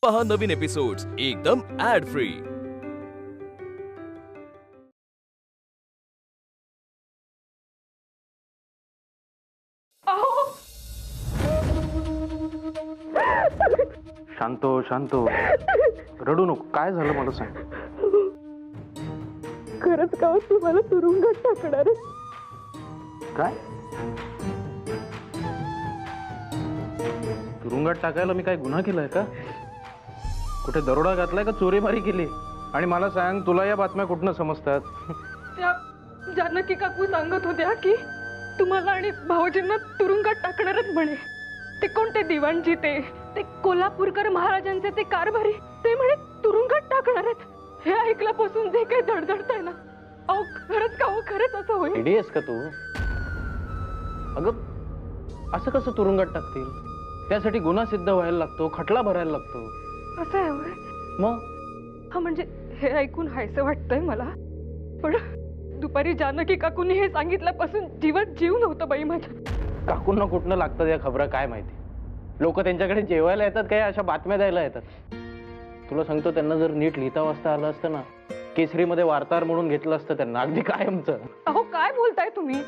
पहा नवीन एपिसोड्स एकदम add free. शांतो शांतो, रडू नको। काय झालं मला सांग। खरंच का तू मला तुरुंगात टाकणार आहे? काय तुरुंगात टाकायला मी काय गुन्हा केलाय का? कुठे दरोडा घातलाय का चोरीमारी केली? आणि मला सांग, तुला या बातम्या कुठनं समजतात? त्या जानकी काकू सांगत होत्या की तुम्हाला आणि भाऊजींना तुरुंगात टाकणारच म्हणे। ते कोणते दिवाणजी, ते कोल्हापूरकर महाराजांचे ते कारभारी, ते म्हणे तुरुंगात टाकणारच। हे ऐकल्यापासून जे काही धडधडतंय ना, अहो खरंच का? खरंच असं होईल? इडियस का तू? अगं असं कसं तुरुंगात टाकतील? त्यासाठी गुन्हा सिद्ध व्हायला लागतो, खटला भरायला लागतो। असं आहे होय? मग हा, म्हणजे हे ऐकून हायसं वाटतंय मला, पण दुपारी जानकी काकूंनी हे सांगितल्यापासून जीवात जीव नव्हतं बाई माझ्या। काकूंना कुठनं लागतात या खबरा काय माहिती? लोक त्यांच्याकडे जेवायला येतात काय अशा बातम्या द्यायला येतात? तुला सांगतो, त्यांना जर नीट लिहिता वाचता आलं असतं ना, केसरीमध्ये वार्ताहर म्हणून घेतलं असतं त्यांना, अगदी कायमचं। अहो काय बोलताय तुम्ही?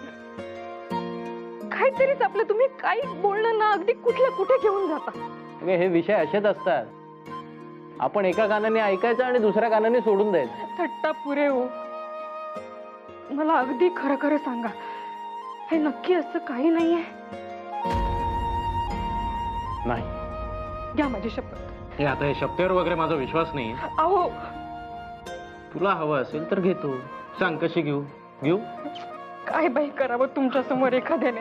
काहीतरीच आपलं, तुम्ही काही बोलणं ना अगदी कुठल्या कुठे घेऊन जाता। हे विषय असेच असतात, आपण एका कानाने ऐकायचं आणि दुसऱ्या कानाने सोडून द्यायचं। थट्टा पुरे हो। मला अगदी खरं खरं सांगा, हे नक्की असं काही नाहीये? नाही, घ्या माझी शपथ। हे आता हे शब्दावर वगैरे माझा विश्वास नाही। अहो तुला हवं असेल तर घेतो, सांग कशी घेऊ? घेऊ काय बाई करावं तुमच्या समोर एखाद्याने?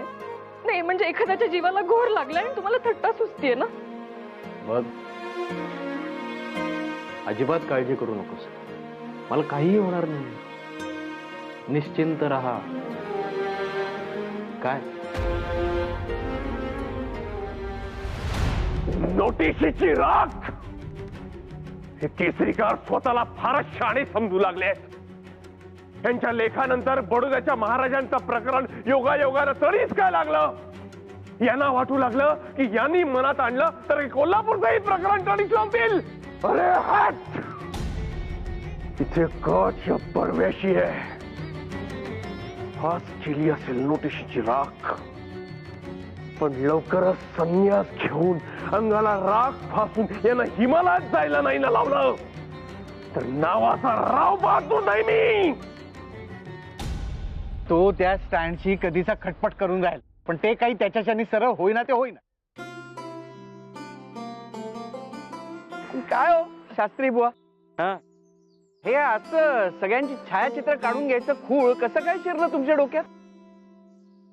नाही म्हणजे एखाद्याच्या जीवाला घोर लागलाय आणि तुम्हाला थट्टा सुचतीये ना? बघ, अजिबात काळजी करू नकोस, मला काहीही होणार नाही, निश्चिंत राहा। काय नोटिशीची राख? हे केसरीकार स्वतःला फारच शहाणे समजू लागले। त्यांच्या लेखानंतर बडोद्याच्या महाराजांचं प्रकरण योगायोगानं तरीच काय लागलं? यांना वाटू लागलं की यांनी मनात आणलं तर कोल्हापूरचंही प्रकरण तडीच लावतील। अरे हट, इथे कट या परव्याशी आहे। आज केली असेल नोटिशीची राख, पण लवकरच संन्यास घेऊन अंगाला राख फासून यांना हिमालयात जायला नाही ना लावलं तर नावाचा राव पाहतो नाही मी। तो त्या स्टँडशी कधीचा खटपट करून राहील, पण ते काही त्याच्याच्यानी सरळ होईना ते होईना। काय हो शास्त्री बुवा, हे असं सगळ्यांची छायाचित्र काढून घ्यायचं खूळ कसं काय शिरलं तुमच्या डोक्यात?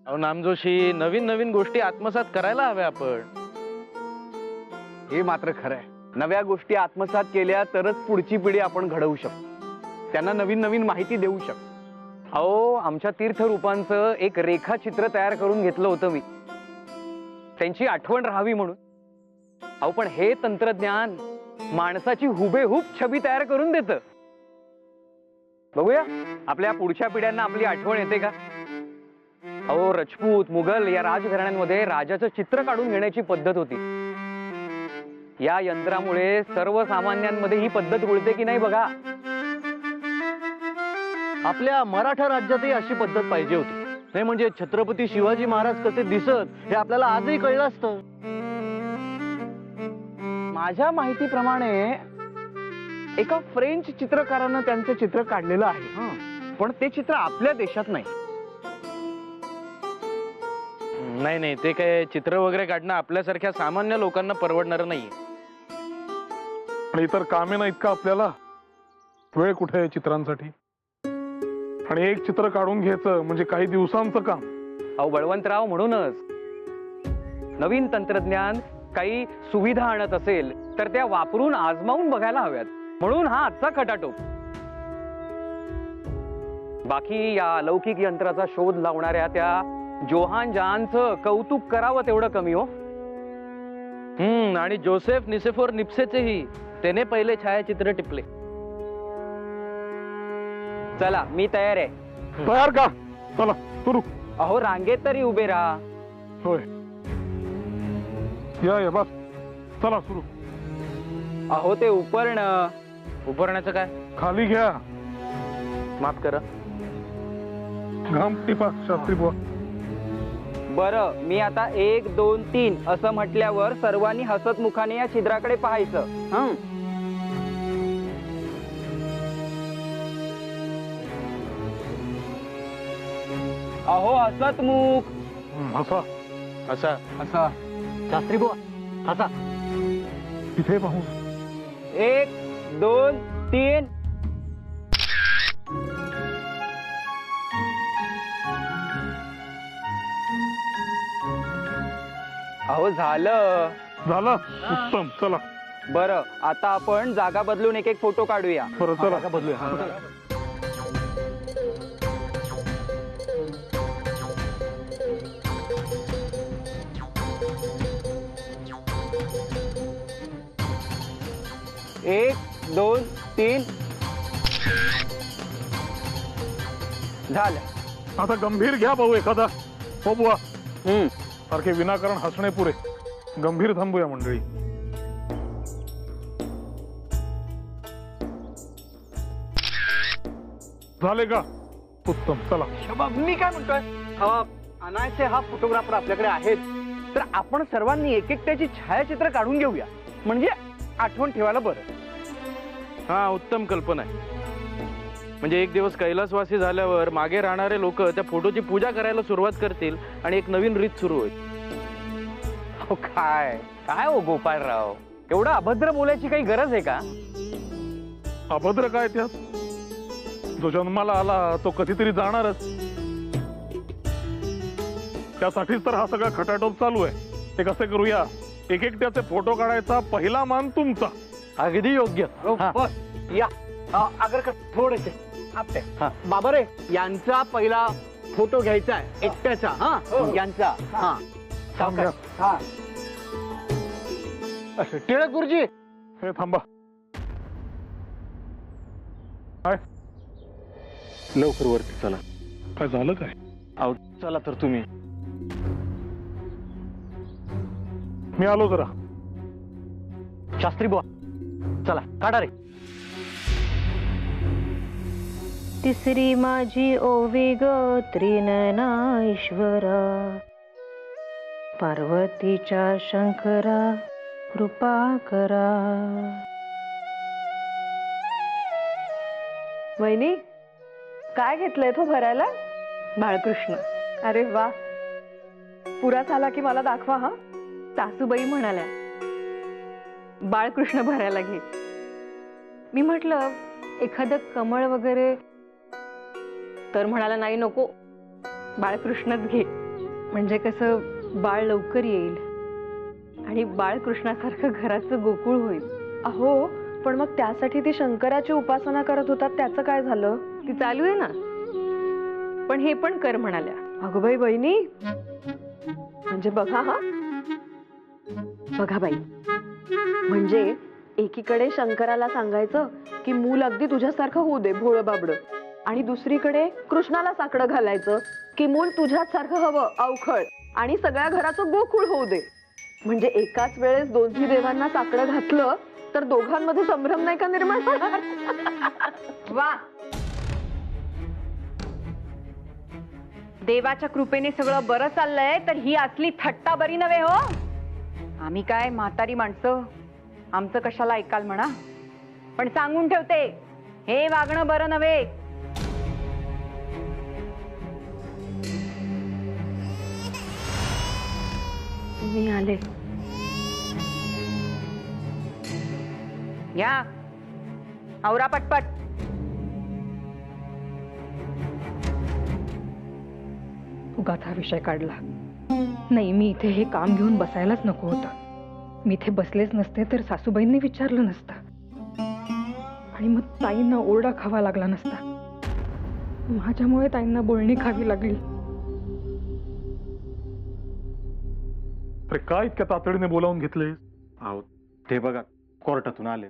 अहो नामजोशी, नवीन नवीन गोष्टी आत्मसात करायला हव्या आपण। हे मात्र खरं आहे, नव्या गोष्टी आत्मसात केल्या तरच पुढची पिढी आपण घडवू शकतो, त्यांना नवीन नवीन माहिती देऊ शकतो। अहो, आमच्या तीर्थरूपांचं एक रेखाचित्र तयार करून घेतलं होतं मी, त्यांची आठवण राहावी म्हणून। अहो पण हे तंत्रज्ञान माणसाची हुबेहूब छबी तयार करून देतं। बघूया आपल्या पुढच्या पिढ्यांना आपली आठवण येते का? अहो, राजपूत, मुघल या राजघराण्यांमध्ये राजाचं चित्र काढून घेण्याची पद्धत होती। या यंत्रामुळे सर्वसामान्यांमध्ये ही पद्धत रुळते की नाही बघा। आपल्या मराठा राज्यातही अशी पद्धत पाहिजे होती, नाही म्हणजे छत्रपती शिवाजी महाराज कसे दिसत हे आपल्याला आजही कळलं असतं। माझ्या माहितीप्रमाणे एका फ्रेंच चित्रकारानं त्यांचं चित्र काढलेलं आहे, पण ते चित्र आपल्या देशात नाही। नाही, ते काय चित्र वगैरे काढणं आपल्यासारख्या सामान्य लोकांना परवडणार नाही। आणि इतर कामे नाहीत का आपल्याला? वेळ कुठे आहे चित्रांसाठी? आणि एक चित्र काढून घ्यायचं म्हणजे काही दिवसांचं काम। अहो बळवंतराव, म्हणूनच नवीन तंत्रज्ञान काही सुविधा आणत असेल तर त्या वापरून आजमावून बघायला हव्यात, म्हणून हा आजचा खटाटोप। बाकी या अलौकिक यंत्राचा शोध लावणाऱ्या त्या जोहान जहानचं कौतुक करावं तेवढं कमी हो। आणि जोसेफ निसेफोर निप्सेचेही त्याने पहिले छायाचित्र टिपले। चला मी तयार आहे। तयार का? चला सुरू। अहो रांगेत तरी उभे राहा। होय, या बस, चला सुरू। अहो ते उपरणं. उपरण्याचं काय? खाली घ्या. माफ करा. घाम टिपा शास्त्री बुवा. बरं, मी आता 1 2 3 असं म्हटल्यावर सर्वांनी हसत मुखाने या छिद्राकडे पाहायचं. हं. अहो हसत मुख. हसा. असा असा शास्त्री बुवा हसा. तिथे पाहू. 1 2 3. अहो झालं. झालं. उत्तम. चला. बरं, आता आपण जागा बदलून एक एक फोटो काढूया. बरं चला बदलूया. एक 2 3. झालं. आता गंभीर घ्या भाऊ एखादा. हो बुवा. हम्म. सारखे विनाकारण हसणे पुरे. गंभीर थांबूया मंडळी. झाले का? उत्तम. चला. मी काय म्हणतोय, अनायसे हा फोटोग्राफर आपल्याकडे आहेत, तर आपण सर्वांनी एक एक त्याची छायाचित्र काढून घेऊया, म्हणजे आठवण ठेवायला बरं. हा, उत्तम कल्पना आहे. म्हणजे एक दिवस कैलासवासी झाल्यावर मागे राहणारे लोक त्या फोटोची पूजा करायला सुरुवात करतील आणि एक नवीन रीत सुरू होईल. हो काय काय हो गोपाळराव, एवढं अभद्र बोलायची काही गरज आहे का? अभद्र काय त्यात? जो जन्माला आला तो कधीतरी जाणारच. त्यासाठीच तर हा सगळा खटाटोप चालू आहे. ते कसे करूया, एक एक त्याचे फोटो काढायचा, पहिला मान तुमचा. अगदी योग्य. बस या आगर थोडेसे आपटे. बाबा रे, यांचा पहिला फोटो घ्यायचा आहे एकट्याचा. हा यांचा. हा थांबा. हा टिळक गुरुजी. हे थांबा. काय लवकर वरती चला. काय झालं काय? अहो चला तर तुम्ही. मी आलो जरा. शास्त्री बुवा चला काढा रे. तिसरी माझी ओवी ग त्रिनयना ईश्वरा, पार्वतीच्या शंकरा कृपा करा. वहिनी, काय घेतलंय तो भरायला? बाळकृष्ण. अरे वा, पुरा झाला की मला दाखवा. हा, सासूबाई म्हणाल्या बाळकृष्ण भरायला घे. मी म्हटलं एखादं कमळ वगैरे, तर म्हणाला नाही नको, बाळकृष्णच घे. म्हणजे कसं बाळ लवकर येईल आणि बाळकृष्णासारखं घराचं गोकुळ होईल. अहो, पण मग त्यासाठी ती शंकराची उपासना करत होतात, त्याचं काय झालं? ती चालू आहे ना, पण हे पण कर म्हणाल्या. अगं बाई बहिणी, म्हणजे बघा. हा बघा बाई, म्हणजे एकीकडे शंकराला सांगायचं की मूल अगदी तुझ्यासारखं होऊ दे भोळं बाबड, आणि दुसरीकडे कृष्णाला साकडं घालायचं की मूल तुझ्याच सारखं हवं अवखळ आणि सगळ्या घराचं गोकुळ होऊ दे. म्हणजे एकाच वेळेस दोन्ही देवांना साकडं घातलं तर दोघांमध्ये संभ्रम नाही का निर्माण होणार? वा, देवाच्या कृपेने सगळं बरं चाललंय, तर ही असली थट्टा बरी नव्हे हो. आम्ही काय म्हातारी माणसं, आमचं कशाला ऐकाल म्हणा. पण सांगून ठेवते, हे वागणं बरं नव्हे. मी आले. या आवरा पटपट. उगाच हा विषय काढला. नाही, मी इथे हे काम घेऊन बसायलाच नको होतं. मी इथे बसलेच नसते तर सासूबाईंनी विचारलं नसतं आणि मग ताईंना ओरडा खावा लागला नसता. माझ्यामुळे ताईंना बोलणी खावी लागली. अरे काय इतक्या तातडीने बोलावून घेतले? अहो ते बघा, कोर्टातून आले.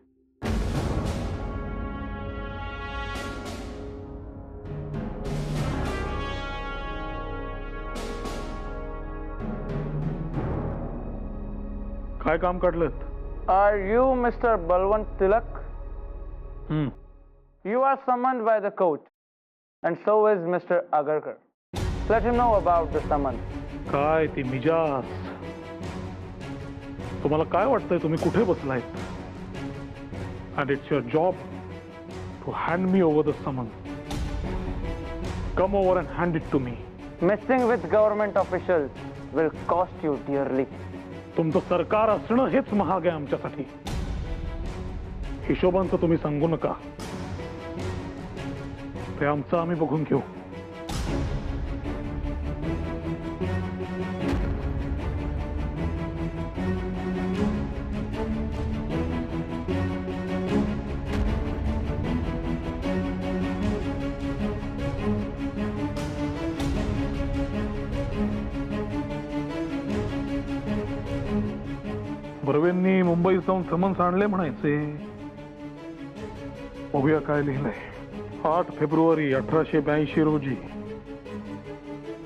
काय काम काढलं? Are you Mr. Balwant Tilak? You are summoned by the court, and so is Mr. Agarkar. Let him know about the summons. काय ती मिजाज? तुम्हाला काय वाटतंय तुम्ही कुठे बसलाय? And it's your job to hand me over the summons. Come over and hand it to me. Messing with government officials will cost you dearly. तुमचं सरकार असणं हेच महाग आहे आमच्यासाठी. हिशोबांचं तुम्ही सांगू नका. ते आमचं आम्ही बघून घेऊ. बर्वेंनी मुंबईत जाऊन समन्स आणले म्हणायचे. बघूया काय लिहिलंय. 8 फेब्रुवारी 1882 रोजी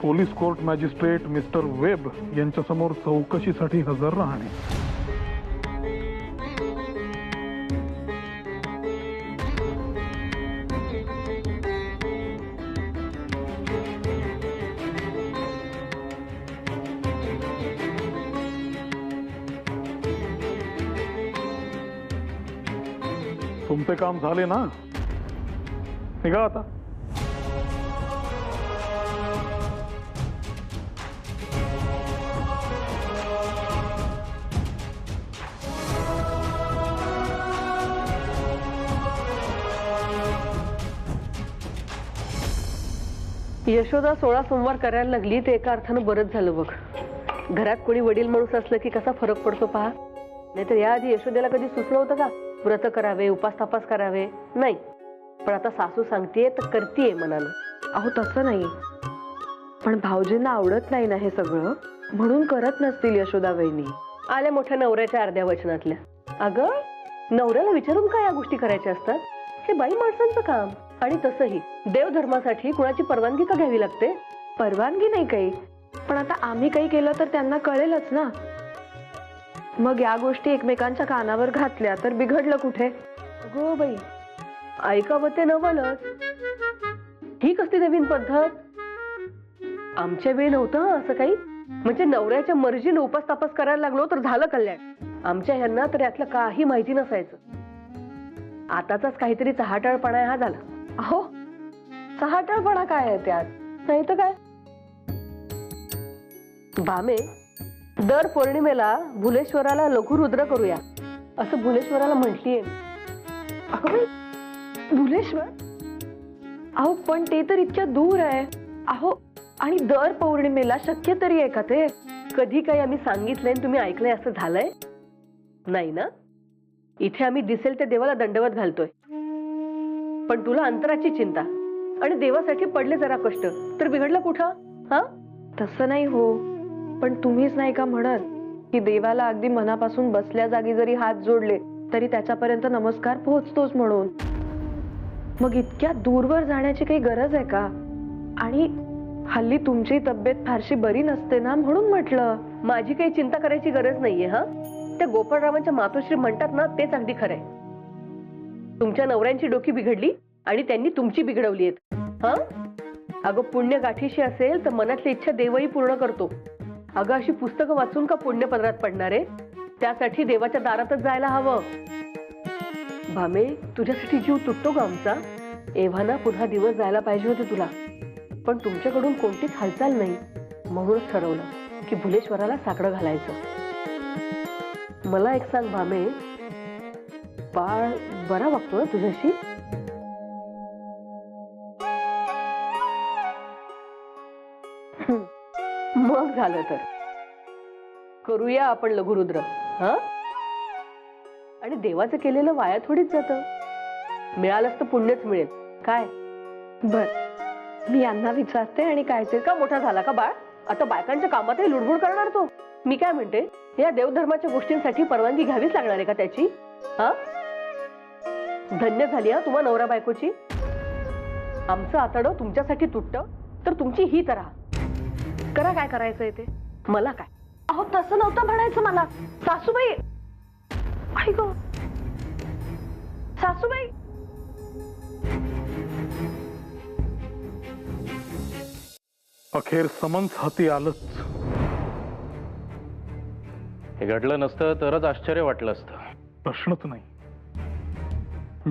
police court magistrate mister web यांच्यासमोर चौकशीसाठी हजर राहणे. तुमचे काम झाले ना? निघा आता. यशोदा 16 सोमवार करायला लागली ते एका अर्थानं बरंच झालं बघ. घरात कोणी वडील माणूस असलं की कसा फरक पडतो पहा. नाहीतर याआधी यशोदेला कधी सुचलं होतं का व्रत करावे, उपास तपास करावे? नाही. पण आता सासू सांगतेय तर करतीये मनानं. अहो तसं नाही, पण भाऊजींना आवडत नाही ना हे सगळं, म्हणून करत नसतील यशोदा वहिनी. आल्या मोठ्या नवऱ्याच्या अर्ध्या वचनातल्या. अगं नवऱ्याला विचारून काय या गोष्टी करायच्या असतात? हे बाई माणसांचं काम. आणि तसंही देवधर्मासाठी कुणाची परवानगी का घ्यावी लागते? परवानगी नाही काही, पण आता आम्ही काही केलं तर त्यांना कळेलच ना. मग या गोष्टी एकमेकांच्या कानावर घातल्या तर बिघडलं कुठे? अगो बाई, ऐकावं ते नवलच. ही कसली नवीन पद्धत? आमच्या वेळी नव्हतं असं काही. म्हणजे नवऱ्याच्या मर्जीने उपास तापास करायला लागलो तर झालं कल्याण. आमच्या ह्यांना तर यातलं काही माहिती नसायचं. आताचाच काहीतरी चहाटाळपणा हा झाला. अहो चहाटळपणा काय आहे त्यात? नाही तर काय. भामे, दर पौर्णिमेला भुलेश्वराला लघुरुद्र करूया असं भुलेश्वराला म्हटलीये. अगं बाई, भुलेश्वर? अहो पण ते तर इतक्या दूर आहे. अहो आणि दर पौर्णिमेला शक्य तरी आहे का ते? कधी काही आम्ही सांगितलंय तुम्ही ऐकलंय असं झालंय? नाही ना. इथे आम्ही दिसेल त्या देवाला दंडवत घालतोय. पण तुला अंतराची चिंता आणि देवासाठी पडले जरा कष्ट तर बिघडलं कुठं? हा तसं नाही हो, पण तुम्हीच नाही का म्हणत की देवाला अगदी मनापासून बसल्या जागी जरी हात जोडले तरी त्याच्यापर्यंत नमस्कार पोहोचतोच म्हणून. मग इतक्या दूरवर जाण्याची काही गरज आहे का? आणि हल्ली तुमची तब्येत फारशी बरी नसते ना, म्हणून म्हटलं. माझी काही चिंता करायची गरज नाहीये. हा त्या गोपाळरावांच्या मातोश्री म्हणतात ना तेच अगदी खरंय. तुमच्या नवऱ्यांची डोकी बिघडली आणि त्यांनी तुमची बिघडवली आहेत. हा अगं पुण्य गाठीशी असेल तर मनातली इच्छा देवही पूर्ण करतो. अगं अशी पुस्तकं वाचून का पुण्य पदरात पडणार आहे? त्यासाठी देवाच्या दारातच जायला हवं. भामे, तुझ्यासाठी जीव तुटतो का आमचा? एव्हाना पुन्हा दिवस जायला पाहिजे होते तुला, पण तुमच्याकडून कोणतीच हालचाल नाही. म्हणूनच ठरवलं की भुलेश्वराला साकडं घालायचं. मला एक सांग भामे, बाळ बरा वागतो ना तुझ्याशी? मग झालं तर करूया आपण लघुरुद्र. हा आणि देवाचं केलेलं वाया थोडीच जातं. मिळालंच तर पुण्यच मिळेल. काय बर, मी यांना विचारते. आणि काय ते का मोठा झाला का बाळ? आता बायकांच्या कामातही लुडबुड करणार तो. मी काय म्हणते, या देवधर्माच्या गोष्टींसाठी परवानगी घ्यावीच लागणार आहे का त्याची? हा धन्य झाली हा तुम्हा नवरा बायकोची. आमचं आतडं तुमच्यासाठी तुटतं तर तुमची ही तऱ्हा. करा काय करायचंय ते. मला काय? अहो तसं नव्हतं म्हणायचं मला सासूबाई. आई गो, सासूबाई. अखेर समन्स हाती आलंच. हे घडलं नसतं तरच आश्चर्य वाटलं असतं. प्रश्नच नाही.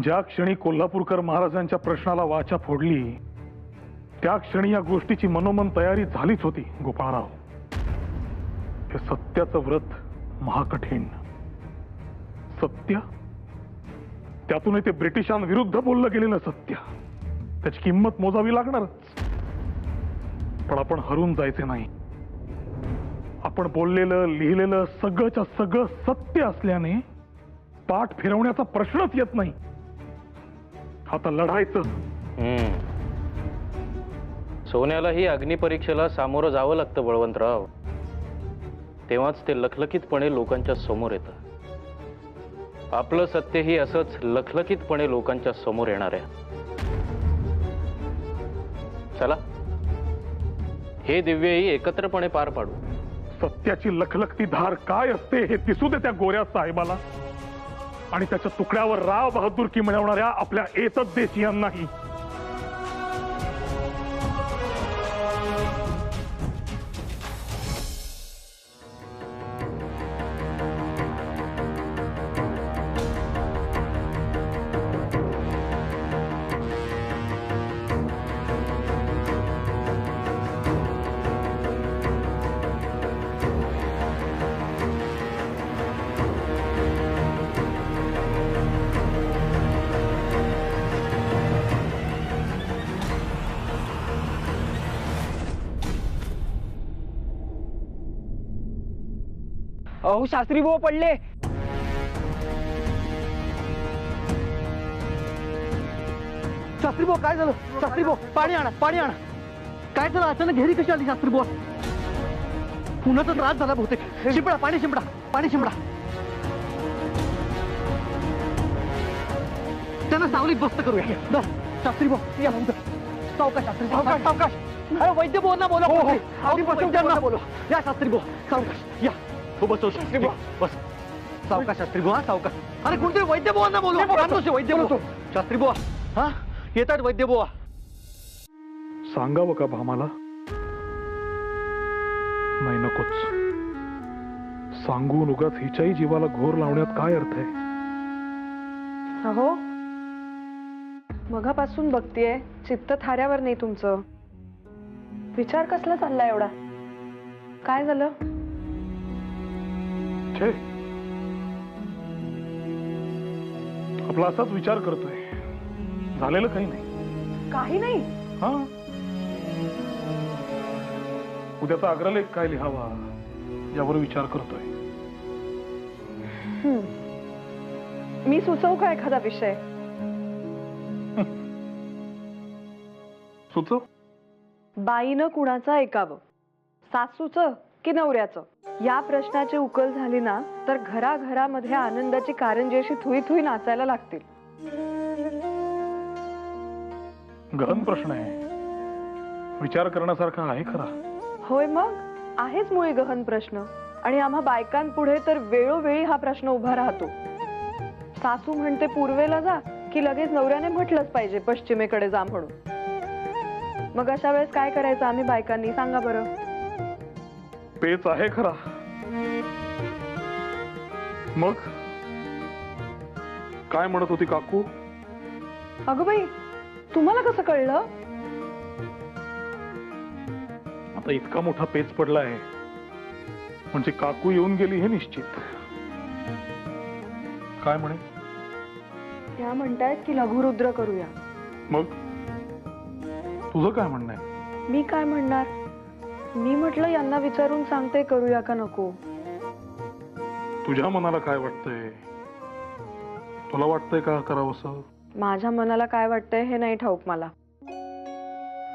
ज्या क्षणी कोल्हापूरकर महाराजांच्या प्रश्नाला वाचा फोडली त्या क्षणी या गोष्टीची मनोमन तयारी झालीच होती. गोपाळराव, हे सत्याचं व्रत महाकठीण. सत्य, त्यातून ते ब्रिटिशांविरुद्ध बोललं गेलेलं सत्य. त्याची किंमत मोजावी लागणारच. पण आपण हरून जायचे नाही. आपण बोललेलं लिहिलेलं सगळंच्या सगळं सत्य असल्याने पाठ फिरवण्याचा प्रश्नच येत नाही. आता लढायचं. सोन्यालाही अग्निपरीक्षेला सामोरं जावं लागतं बळवंतराव. तेव्हाच ते लखलखीतपणे लोकांच्या समोर येतं. आपलं सत्यही असंच लखलखीतपणे लोकांच्या समोर येणार आहे. चला, हे दिव्यही एकत्रपणे पार पाडू. सत्याची लखलखती धार काय असते हे दिसू दे त्या गोऱ्या साहेबाला आणि त्याच्या तुकड्यावर राव बहादुरकी मिळवणाऱ्या आपल्या एतद देशीयांनाही. अहो शास्त्री भाऊ पडले. शास्त्री भाऊ काय झालं? शास्त्री भाऊ पाणी आणा, पाणी आणा. काय झालं? अचानक घेरी कशी आली शास्त्री भाऊ? पुण्याचा त्रास झाला बहुतेक. शिंपडा, पाणी शिंपडा, पाणी शिंपडा. त्यांना सावलीत बस्त करूया. शास्त्री भाऊ या. सावकाश शास्त्री, सावकाश सावकाश. अरे वैद्य भाऊंना बोला. बोलो या शास्त्री भाऊ, सावकाश या. हो बसो शास्त्री भाऊ, बस. सावकाश शास्त्री भाऊ, हा सावकाश. अरे कोणतरी वैद्य भाऊंना बोलो. वैद्य भाऊ, शास्त्री भाऊ हा येतात. वैद्य भाऊ सांगावं का भामाला? नाही, नकोच. सांगून उगाच हिच्याही जीवाला घोर लावण्यात काय अर्थ आहे? अहो, मगापासून बघतीये चित्त थाऱ्यावर नाही तुमचं. विचार कसला चालला एवढा? काय झालं? छे, आपला असाच विचार करतोय. झालेलं काही नाही. काही नाही. हा, उद्याचा अग्रलेख काय लिहावा यावर विचार करतोय. मी सुचवू का एखादा विषय? सुचव. बाईनं कुणाचं ऐकावं, सासूचं की नवऱ्याचं? या प्रश्नाची उकल झाली ना तर घराघरामध्ये आनंदाची कारंजी अशी थुई थुई नाचायला लागतील. गहन प्रश्न आहे. विचार करण्यासारखा आहे खरा. होय, मग आहेच मुळी गहन प्रश्न. आणि आम्हा बायकांपुढे तर वेळोवेळी हा प्रश्न उभा राहतो. सासू म्हणते पूर्वेला जा की लगेच नवऱ्याने म्हटलंच पाहिजे पश्चिमेकडे जा म्हणून. मग अशा वेळेस काय करायचं आम्ही बायकांनी? सांगा बरं. पेच आहे खरा. मग काय म्हणत होती काकू? अगं बाई, तुम्हाला कसं कळलं? आता इतका मोठा पेच पडलाय म्हणजे काकू येऊन गेली हे निश्चित. काय म्हणे? त्या म्हणतायत की लघुरुद्र करूया. मग तुझं काय म्हणणं आहे? मी काय म्हणणार? मी म्हटलं यांना विचारून सांगते करूया का नको. तुझ्या मनाला काय वाटतंय? तुला वाटतंय का करावंसं? माझ्या मनाला काय वाटतंय हे नाही ठाऊक मला.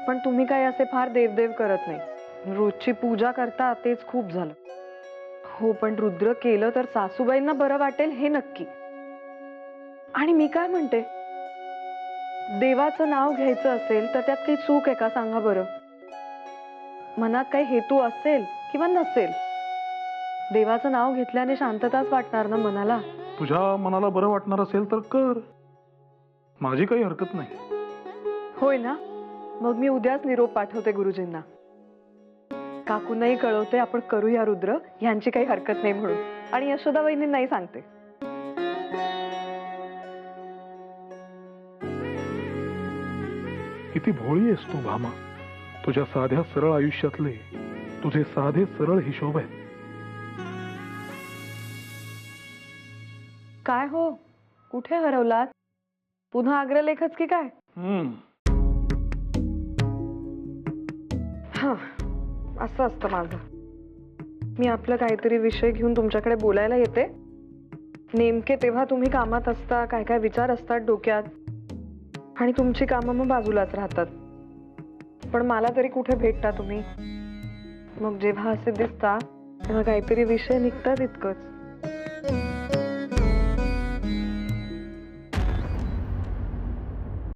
पण तुम्ही काय असे फार देवदेव करत नाही. रोजची पूजा करता तेच खूप झालं. हो, पण रुद्र केलं तर सासूबाईंना बरं वाटेल हे नक्की. आणि मी काय म्हणते, देवाचं नाव घ्यायचं असेल तर त्यात काही चूक आहे का? सांगा बरं. मनात काही हेतू असेल किंवा नसेल, देवाचं नाव घेतल्याने शांतताच वाटणार ना मनाला. तुझ्या मनाला बरं वाटणार असेल तर कर, माझी काही हरकत नाही. होय ना, मग मी उद्याच निरोप पाठवते गुरुजींना. काकूंनाही कळवते आपण करूया रुद्र, ह्यांची काही हरकत नाही म्हणून, आणि यशोदा वहिनींनाही सांगते. किती भोळी आहेस तू भामा. तुझ्या साध्या सरळ आयुष्यातले तुझे साधे सरळ हिशोब आहेत. काय हो, कुठे हरवलात? पुन्हा अग्रलेखच की काय? हा, असं असतं माझं. मी आपलं काहीतरी विषय घेऊन तुमच्याकडे बोलायला येते, नेमके तेव्हा तुम्ही कामात असता, काय काय विचार असतात डोक्यात, आणि तुमची कामं मग बाजूलाच राहतात. पण मला तरी कुठे भेटता तुम्ही? मग जेव्हा असे दिसता तेव्हा काहीतरी विषय निघतात इतकंच.